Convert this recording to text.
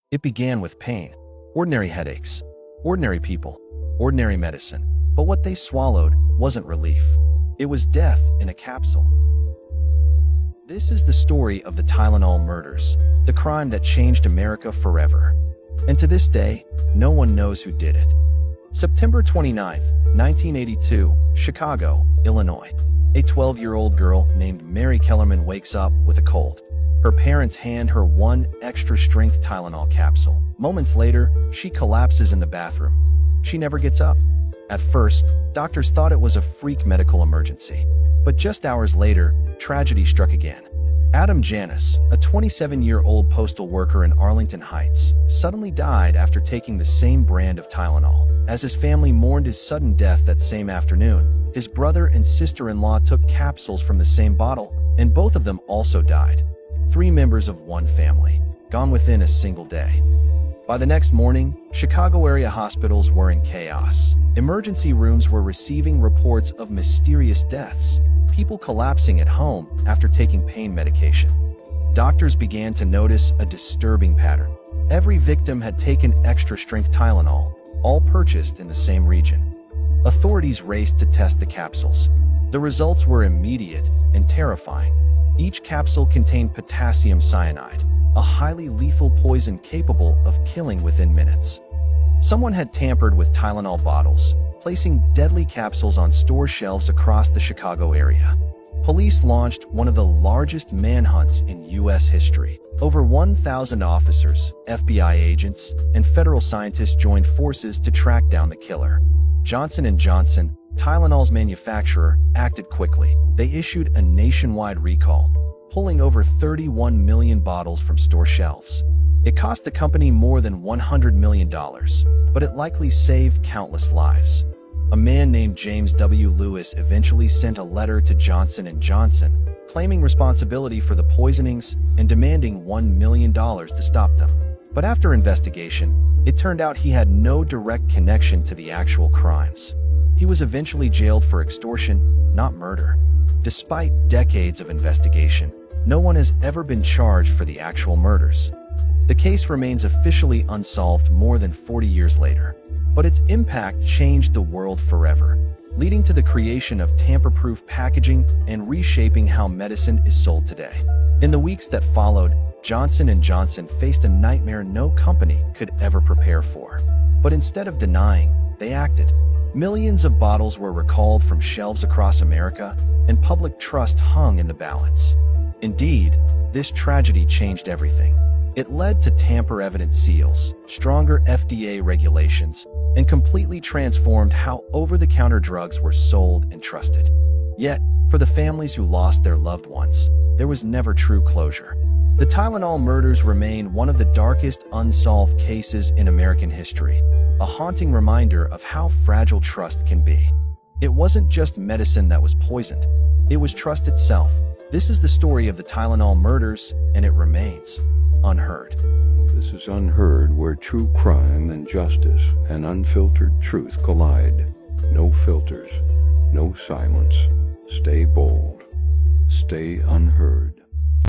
It began with pain, ordinary headaches, ordinary people, ordinary medicine. But what they swallowed wasn't relief. It was death in a capsule. This is the story of the Tylenol murders, the crime that changed America forever. And to this day, no one knows who did it. September 29, 1982, Chicago, Illinois. A 12-year-old girl named Mary Kellerman wakes up with a cold. Her parents hand her one extra-strength Tylenol capsule. Moments later, she collapses in the bathroom. She never gets up. At first, doctors thought it was a freak medical emergency. But just hours later, tragedy struck again. Adam Janis, a 27-year-old postal worker in Arlington Heights, suddenly died after taking the same brand of Tylenol. As his family mourned his sudden death that same afternoon, his brother and sister-in-law took capsules from the same bottle, and both of them also died. 3 members of one family, gone within a single day. By the next morning, Chicago area hospitals were in chaos. Emergency rooms were receiving reports of mysterious deaths, people collapsing at home after taking pain medication. Doctors began to notice a disturbing pattern. Every victim had taken extra-strength Tylenol, all purchased in the same region. Authorities raced to test the capsules. The results were immediate and terrifying. Each capsule contained potassium cyanide, a highly lethal poison capable of killing within minutes. Someone had tampered with Tylenol bottles, placing deadly capsules on store shelves across the Chicago area. Police launched one of the largest manhunts in U.S. history. Over 1,000 officers, FBI agents, and federal scientists joined forces to track down the killer. Johnson & Johnson, Tylenol's manufacturer, acted quickly. They issued a nationwide recall, pulling over 31 million bottles from store shelves. It cost the company more than $100 million, but it likely saved countless lives. A man named James W. Lewis eventually sent a letter to Johnson & Johnson, claiming responsibility for the poisonings and demanding $1 million to stop them. But after investigation, it turned out he had no direct connection to the actual crimes. He was eventually jailed for extortion, not murder. Despite decades of investigation, no one has ever been charged for the actual murders. The case remains officially unsolved more than 40 years later, but its impact changed the world forever, leading to the creation of tamper-proof packaging and reshaping how medicine is sold today. In the weeks that followed, Johnson & Johnson faced a nightmare no company could ever prepare for. But instead of denying, they acted. Millions of bottles were recalled from shelves across America, and public trust hung in the balance. Indeed, this tragedy changed everything. It led to tamper-evident seals, stronger FDA regulations, and completely transformed how over-the-counter drugs were sold and trusted. Yet, for the families who lost their loved ones, there was never true closure. The Tylenol murders remain one of the darkest unsolved cases in American history, a haunting reminder of how fragile trust can be. It wasn't just medicine that was poisoned, it was trust itself. This is the story of the Tylenol murders, and it remains unheard. This is Unheard, where true crime and justice and unfiltered truth collide. No filters, no silence. Stay bold. Stay unheard.